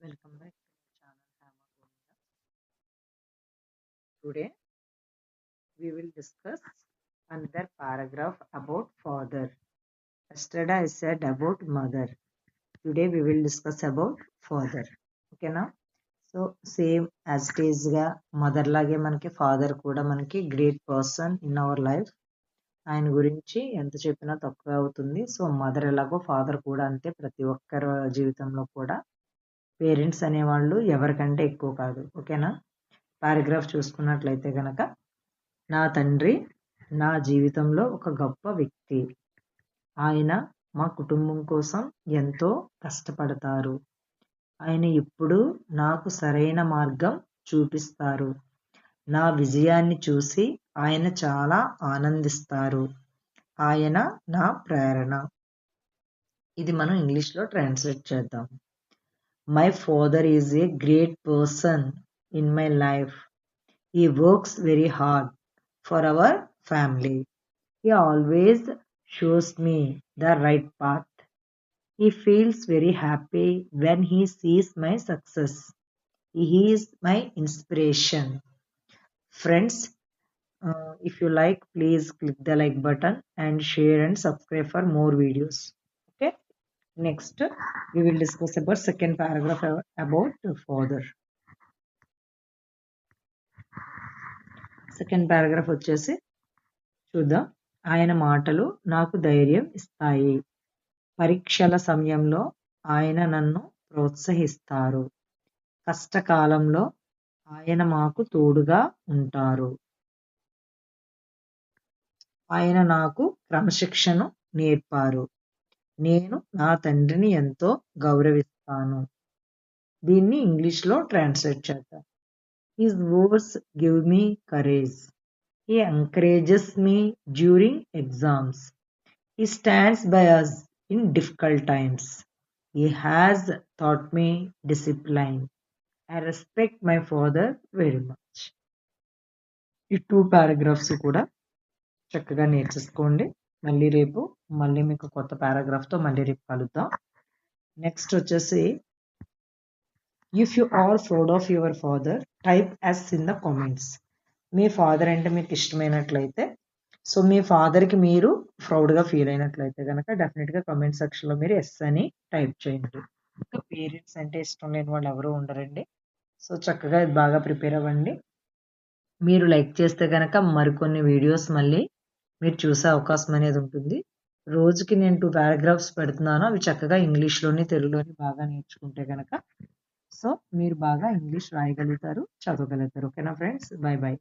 Welcome back to my channel Hama Govinda. Today we will discuss another paragraph about father. Yesterday I said about mother. Today we will discuss about father. ఓకేనా? So same as it is గా mother లాగే మనకి father కూడా మనకి great person in our life. ఆయన గురించి ఎంత చెప్పినా తక్కువ అవుతుంది. సో మదర్ ఎలాగో ఫాదర్ కూడా అంతే. ప్రతి ఒక్కరి జీవితంలో కూడా పేరెంట్స్ అనేవాళ్ళు ఎవరికంటే ఎక్కువ కాదు. ఓకేనా? పారాగ్రాఫ్ చూసుకున్నట్లయితే గనక, నా తండ్రి నా జీవితంలో ఒక గొప్ప వ్యక్తి. ఆయన మా కుటుంబం కోసం ఎంతో కష్టపడతారు. ఆయన ఎప్పుడూ నాకు సరైన మార్గం చూపిస్తారు. నా విజయాన్ని చూసి ఆయన చాలా ఆనందిస్తారు. ఆయన నా ప్రేరణ. ఇది మనం ఇంగ్లీష్లో ట్రాన్స్లేట్ చేద్దాం. My father is a great person in my life. He works very hard for our family. He always shows me the right path. He feels very happy when he sees my success. He is my inspiration. Friends, if you like, please click the like button and share and subscribe for more videos. Okay. Next, we will discuss about second paragraph about father. Second paragraph వచ్చేసి చూద్దాం. ఆయన మాటలు నాకు ధైర్యం ఇస్తాయి. పరీక్షల సమయంలో ఆయన నన్ను ప్రోత్సహిస్తారు. కష్టకాలంలో ఆయన మాకు తోడుగా ఉంటారు. ఆయన నాకు క్రమశిక్షణ నేర్పారు. నేను నా తండ్రిని ఎంతో గౌరవిస్తాను. దీన్ని ఇంగ్లీష్లో ట్రాన్స్లేట్ చేద్దాం. His words give me courage. He encourages me during exams. He stands by us in difficult times. He has taught me discipline. I respect my father very much. ఈ 2 పారాగ్రాఫ్స్ కూడా చక్కగా నేర్చేసుకోండి. మళ్ళీ మీకు కొత్త పారాగ్రాఫ్తో మళ్ళీ రేపు కలుద్దాం. నెక్స్ట్ వచ్చేసి, if you are proud of your father, type yes in the comments. మీ ఫాదర్ అంటే మీకు ఇష్టమైనట్లయితే, సో మీ ఫాదర్కి మీరు ప్రౌడ్గా ఫీల్ అయినట్లయితే కనుక డెఫినెట్గా కామెంట్ సెక్షన్లో మీరు ఎస్ అని టైప్ చేయండి. ఇంకా పేరెంట్స్ అంటే ఇష్టం లేని వాళ్ళు ఎవరు ఉండరండి. సో చక్కగా ఇది బాగా ప్రిపేర్ అవ్వండి. మీరు లైక్ చేస్తే కనుక మరికొన్ని వీడియోస్ మళ్ళీ మీరు చూసే అవకాశం అనేది ఉంటుంది. రోజుకి నేను 2 పారాగ్రాఫ్స్ పెడుతున్నాను. అవి చక్కగా ఇంగ్లీష్లోని తెలుగులోని బాగా నేర్చుకుంటే కనుక సో మీరు బాగా ఇంగ్లీష్ రాయగలుగుతారు, చదవగలుగుతారు. ఓకేనా ఫ్రెండ్స్? By by.